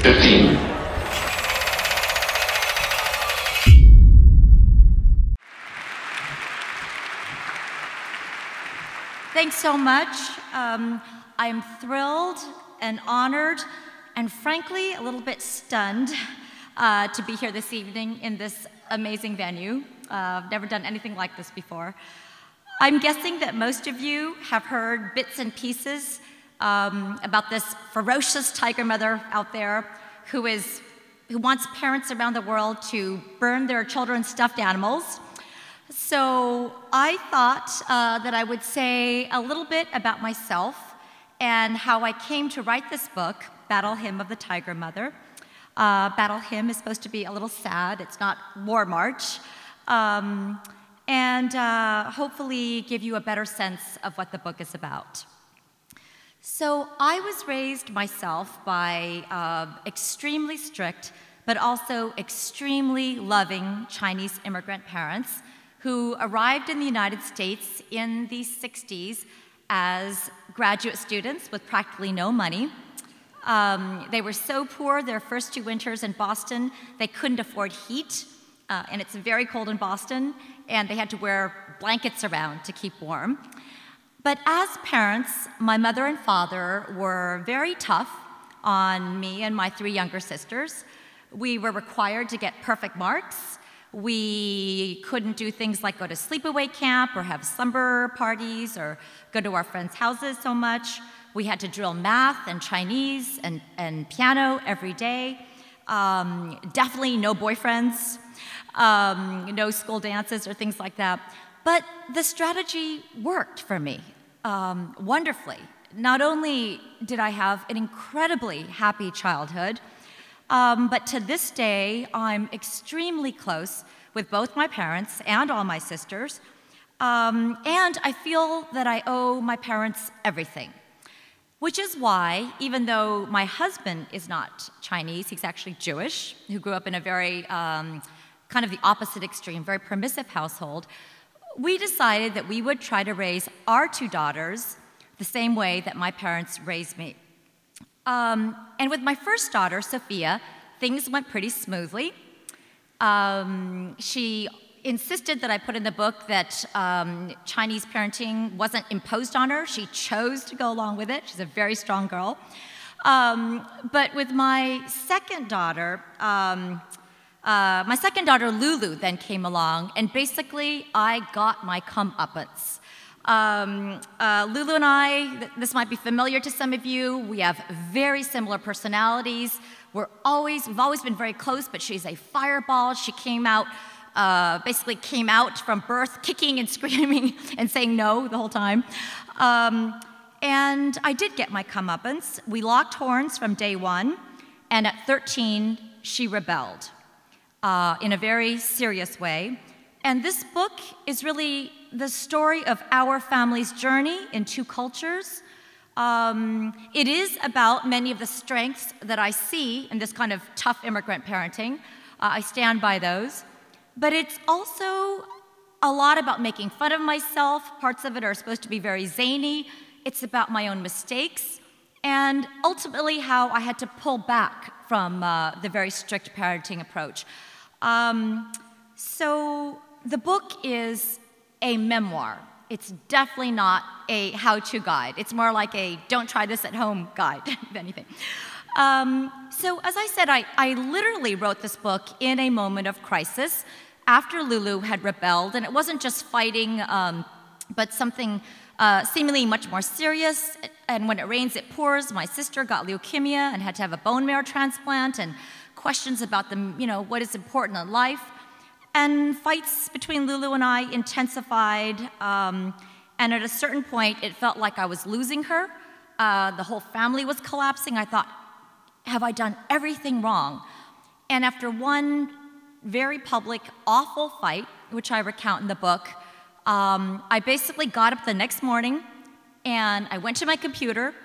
15. Thanks so much. I am thrilled and honored and frankly a little bit stunned to be here this evening in this amazing venue. I've never done anything like this before. I'm guessing that most of you have heard bits and pieces about this ferocious tiger mother out there who wants parents around the world to burn their children's stuffed animals. So I thought that I would say a little bit about myself and how I came to write this book, Battle Hymn of the Tiger Mother. Battle Hymn is supposed to be a little sad. It's not War March. And hopefully give you a better sense of what the book is about. So I was raised myself by extremely strict, but also extremely loving Chinese immigrant parents who arrived in the United States in the 60s as graduate students with practically no money. They were so poor their first 2 winters in Boston, they couldn't afford heat, and it's very cold in Boston, and they had to wear blankets around to keep warm. But as parents, my mother and father were very tough on me and my 3 younger sisters. We were required to get perfect marks. We couldn't do things like go to sleepaway camp or have slumber parties or go to our friends' houses so much. We had to drill math and Chinese and piano every day. Definitely no boyfriends, no school dances or things like that. But the strategy worked for me wonderfully. Not only did I have an incredibly happy childhood, but to this day, I'm extremely close with both my parents and all my sisters, and I feel that I owe my parents everything. Which is why, even though my husband is not Chinese, he's actually Jewish, who grew up in a very kind of the opposite extreme, very permissive household, we decided that we would try to raise our 2 daughters the same way that my parents raised me. And with my first daughter, Sophia, things went pretty smoothly. She insisted that I put in the book that Chinese parenting wasn't imposed on her. She chose to go along with it. She's a very strong girl. But with my second daughter, Lulu, then came along, and basically I got my comeuppance. Lulu and I, this might be familiar to some of you, we have very similar personalities. We've always been very close, but she's a fireball. She basically came out from birth kicking and screaming and saying no the whole time. And I did get my comeuppance. We locked horns from day 1, and at 13, she rebelled in a very serious way. And this book is really the story of our family's journey in 2 cultures. It is about many of the strengths that I see in this kind of tough immigrant parenting. I stand by those. But it's also a lot about making fun of myself. Parts of it are supposed to be very zany. It's about my own mistakes, and ultimately how I had to pull back from the very strict parenting approach. So the book is a memoir. It's definitely not a how-to guide. It's more like a don't try this at home guide, if anything. So as I said, I literally wrote this book in a moment of crisis after Lulu had rebelled, and it wasn't just fighting, but something seemingly much more serious. And when it rains, it pours. My sister got leukemia and had to have a bone marrow transplant, and questions about what is important in life. And fights between Lulu and I intensified, and at a certain point, it felt like I was losing her. The whole family was collapsing. I thought, have I done everything wrong? And after one very public, awful fight, which I recount in the book, I basically got up the next morning, and I went to my computer,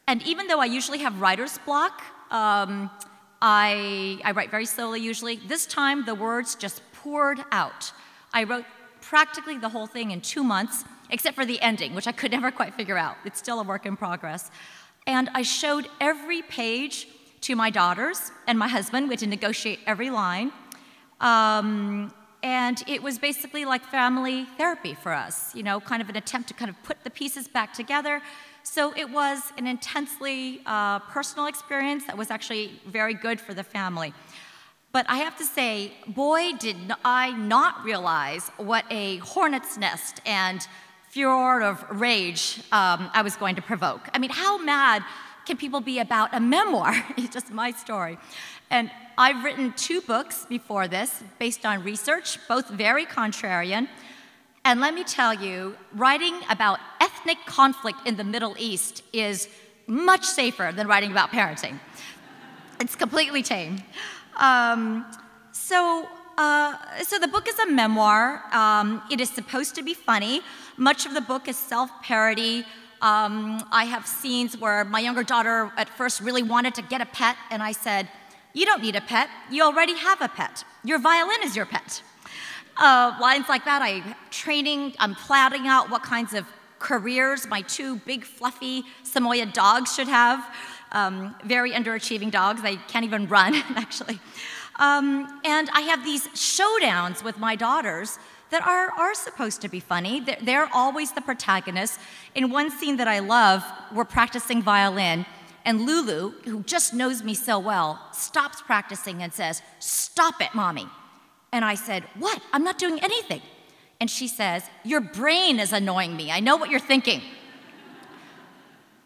and even though I usually have writer's block, I write very slowly usually. This time, the words just poured out. I wrote practically the whole thing in 2 months, except for the ending, which I could never quite figure out. It's still a work in progress. And I showed every page to my daughters and my husband. We had to negotiate every line. And it was basically like family therapy for us, you know, kind of an attempt to kind of put the pieces back together. So it was an intensely personal experience that was actually very good for the family. But I have to say, boy, did I not realize what a hornet's nest and furor of rage I was going to provoke. I mean, how mad can people be about a memoir? It's just my story. And I've written 2 books before this based on research, both very contrarian. And let me tell you, writing about ethnic conflict in the Middle East is much safer than writing about parenting. It's completely tame. So the book is a memoir. It is supposed to be funny. Much of the book is self-parody. I have scenes where my younger daughter at first really wanted to get a pet, and I said, "You don't need a pet. You already have a pet. Your violin is your pet." Lines like that. I'm plotting out what kinds of careers my 2 big, fluffy Samoyed dogs should have. Very underachieving dogs. They can't even run, actually. And I have these showdowns with my daughters that are supposed to be funny. They're always the protagonists. In one scene that I love, we're practicing violin, and Lulu, who just knows me so well, stops practicing and says, "Stop it, Mommy." And I said, "What? I'm not doing anything." And she says, "Your brain is annoying me. I know what you're thinking."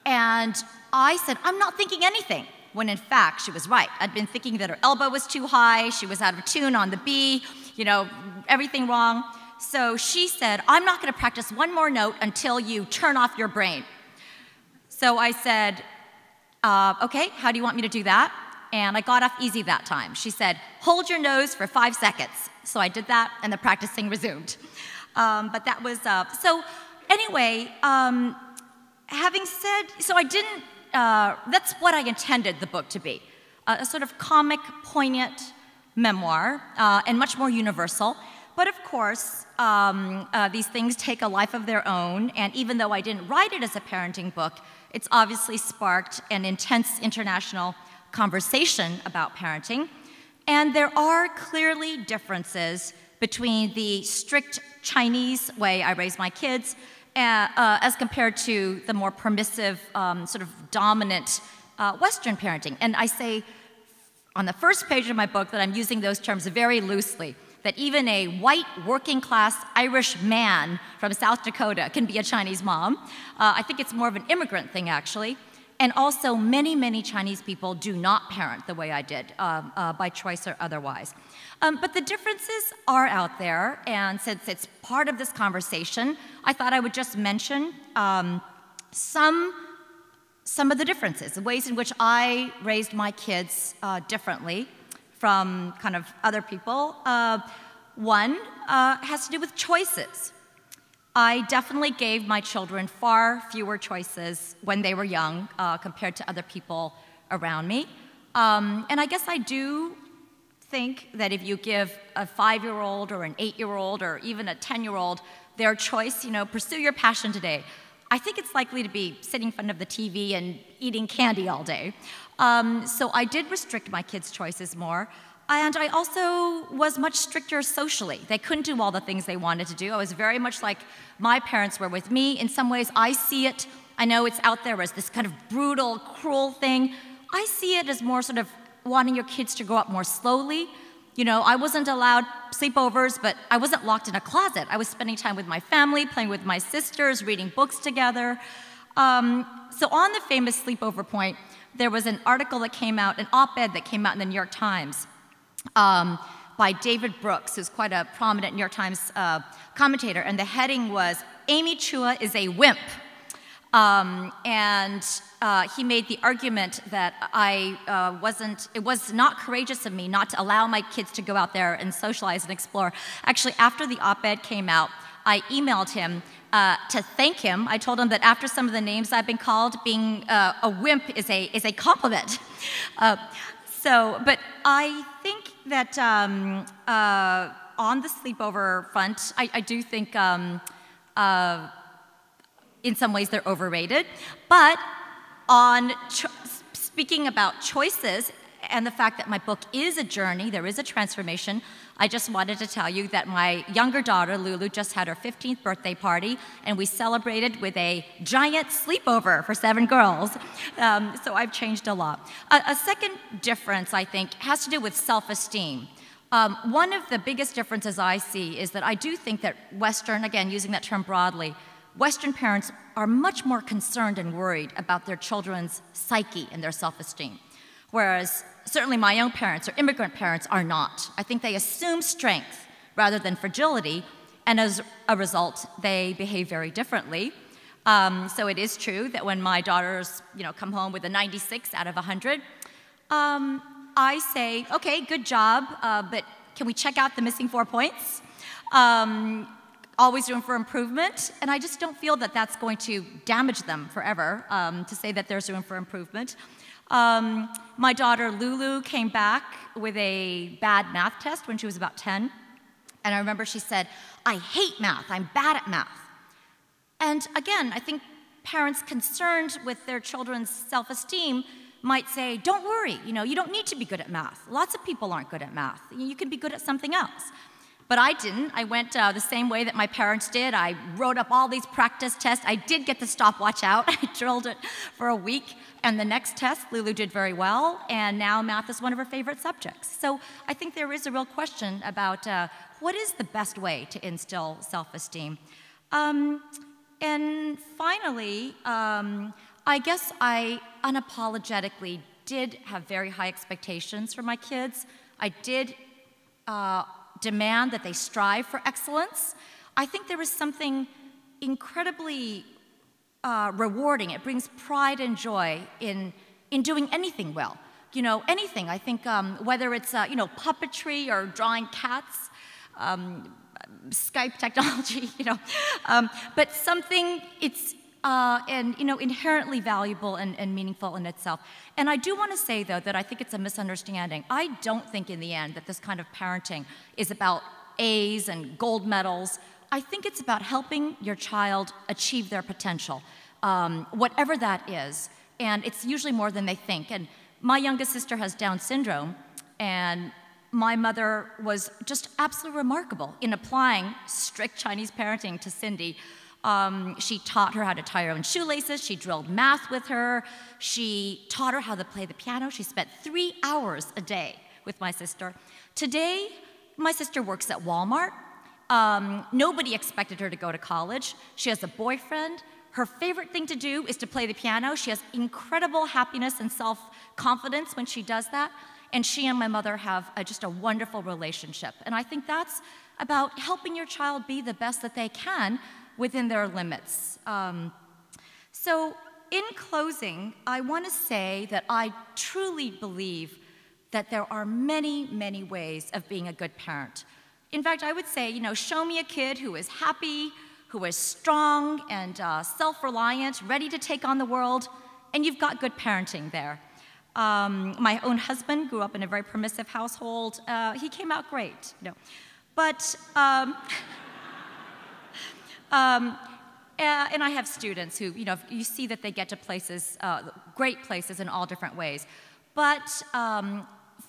And I said, "I'm not thinking anything," when in fact she was right. I'd been thinking that her elbow was too high, she was out of tune on the B, you know, everything wrong. So she said, "I'm not going to practice one more note until you turn off your brain." So I said, "Okay, how do you want me to do that?" And I got off easy that time. She said, "Hold your nose for 5 seconds." So I did that, and the practicing resumed. But that was, so anyway, having said, so I didn't, that's what I intended the book to be, a sort of comic, poignant memoir, and much more universal. But of course, these things take a life of their own, and even though I didn't write it as a parenting book, it's obviously sparked an intense international conversation about parenting. And there are clearly differences between the strict Chinese way I raise my kids as compared to the more permissive, sort of dominant Western parenting. And I say on the first page of my book that I'm using those terms very loosely, that even a white working-class Irish man from South Dakota can be a Chinese mom. I think it's more of an immigrant thing, actually. And also, many, many Chinese people do not parent the way I did, by choice or otherwise. But the differences are out there, and since it's part of this conversation, I thought I would just mention some of the differences, the ways in which I raised my kids differently from kind of other people. One has to do with choices. I definitely gave my children far fewer choices when they were young compared to other people around me. And I guess I do think that if you give a 5-year-old or an 8-year-old or even a 10-year-old their choice, you know, pursue your passion today, I think it's likely to be sitting in front of the TV and eating candy all day. So I did restrict my kids' choices more. And I also was much stricter socially. They couldn't do all the things they wanted to do. I was very much like my parents were with me. In some ways, I see it. I know it's out there as this kind of brutal, cruel thing. I see it as more sort of wanting your kids to grow up more slowly. You know, I wasn't allowed sleepovers, but I wasn't locked in a closet. I was spending time with my family, playing with my sisters, reading books together. So on the famous sleepover point, there was an article that came out, an op-ed that came out in the New York Times by David Brooks, who's quite a prominent New York Times commentator, and the heading was, "Amy Chua is a wimp." And he made the argument that it was not courageous of me not to allow my kids to go out there and socialize and explore. Actually, after the op-ed came out, I emailed him to thank him. I told him that after some of the names I've been called, being a wimp is a compliment. But I think that on the sleepover front, I do think in some ways they're overrated. But on speaking about choices and the fact that my book is a journey, there is a transformation, I just wanted to tell you that my younger daughter, Lulu, just had her 15th birthday party, and we celebrated with a giant sleepover for 7 girls. So I've changed a lot. A second difference, I think, has to do with self-esteem. One of the biggest differences I see is that I do think that Western, again, using that term broadly, Western parents are much more concerned and worried about their children's psyche and their self-esteem, whereas certainly my own parents or immigrant parents are not. I think they assume strength rather than fragility, and as a result, they behave very differently. So it is true that when my daughters, come home with a 96 out of 100, I say, okay, good job, but can we check out the missing 4 points? Always room for improvement, and I just don't feel that that's going to damage them forever, to say that there's room for improvement. My daughter Lulu came back with a bad math test when she was about 10, and I remember she said, "I hate math, I'm bad at math." And again, I think parents concerned with their children's self-esteem might say, don't worry, you don't need to be good at math. Lots of people aren't good at math. You can be good at something else. But I didn't. I went the same way that my parents did. I wrote up all these practice tests. I did get the stopwatch out. I drilled it for a week. And the next test, Lulu did very well. And now math is one of her favorite subjects. So I think there is a real question about what is the best way to instill self-esteem. And finally, I guess I unapologetically did have very high expectations for my kids. I did demand that they strive for excellence. I think there is something incredibly rewarding. It brings pride and joy in doing anything well. Anything. I think whether it's puppetry or drawing cats, Skype technology, but something it's inherently valuable and meaningful in itself. And I do want to say, though, that I think it's a misunderstanding. I don't think in the end that this kind of parenting is about A's and gold medals. I think it's about helping your child achieve their potential, whatever that is. And it's usually more than they think. And my youngest sister has Down syndrome, and my mother was just absolutely remarkable in applying strict Chinese parenting to Cindy. She taught her how to tie her own shoelaces. She drilled math with her. She taught her how to play the piano. She spent 3 hours a day with my sister. Today, my sister works at Walmart. Nobody expected her to go to college. She has a boyfriend. Her favorite thing to do is to play the piano. She has incredible happiness and self-confidence when she does that. And she and my mother have just a wonderful relationship. And I think that's about helping your child be the best that they can within their limits. So in closing, I want to say that I truly believe that there are many, many ways of being a good parent. In fact, I would say, show me a kid who is happy, who is strong and self-reliant, ready to take on the world, and you've got good parenting there. My own husband grew up in a very permissive household. He came out great, But, and I have students who, you see that they get to places, great places in all different ways. But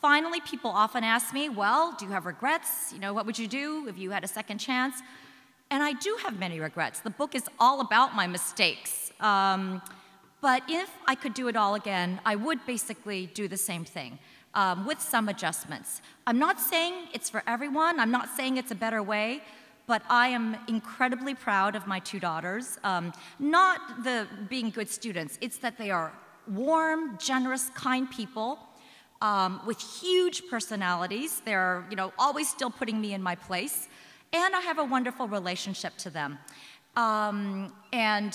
finally, people often ask me, well, do you have regrets? What would you do if you had a second chance? And I do have many regrets. The book is all about my mistakes. But if I could do it all again, I would basically do the same thing with some adjustments. I'm not saying it's for everyone. I'm not saying it's a better way. But I am incredibly proud of my 2 daughters. Not the being good students. It's that they are warm, generous, kind people with huge personalities. They're always still putting me in my place. And I have a wonderful relationship to them. And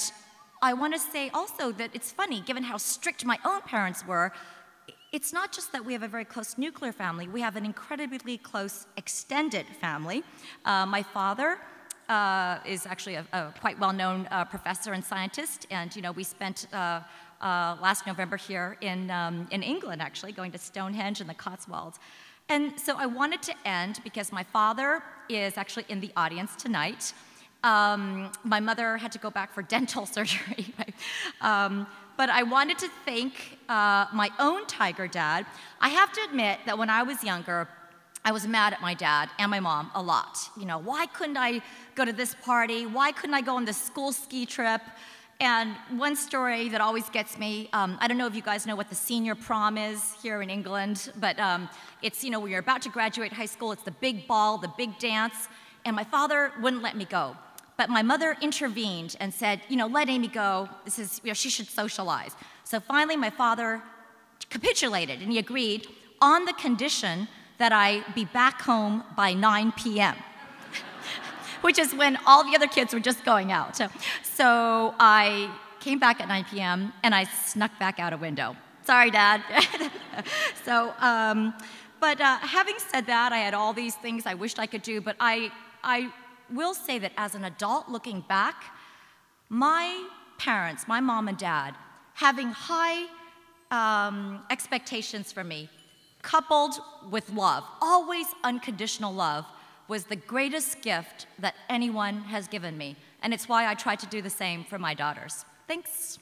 I want to say also that it's funny, given how strict my own parents were, it's not just that we have a very close nuclear family, we have an incredibly close extended family. My father is actually a quite well-known professor and scientist, and we spent last November here in England, actually, going to Stonehenge and the Cotswolds. And so I wanted to end, because my father is actually in the audience tonight. My mother had to go back for dental surgery. Right? but I wanted to thank my own tiger dad. I have to admit that when I was younger, I was mad at my dad and my mom a lot. You know, why couldn't I go to this party? Why couldn't I go on this school ski trip? And one story that always gets me, I don't know if you guys know what the senior prom is here in England, but it's, you know, when you're about to graduate high school, it's the big ball, the big dance, and my father wouldn't let me go. But my mother intervened and said, you know, let Amy go. This is, you know, she should socialize. So finally, my father capitulated, and he agreed on the condition that I be back home by 9 p.m., which is when all the other kids were just going out. So I came back at 9 p.m., and I snuck back out a window. Sorry, Dad. But having said that, I had all these things I wished I could do, but I will say that as an adult looking back, my parents, my mom and dad, having high expectations for me, coupled with love, always unconditional love, was the greatest gift that anyone has given me. And it's why I try to do the same for my daughters. Thanks.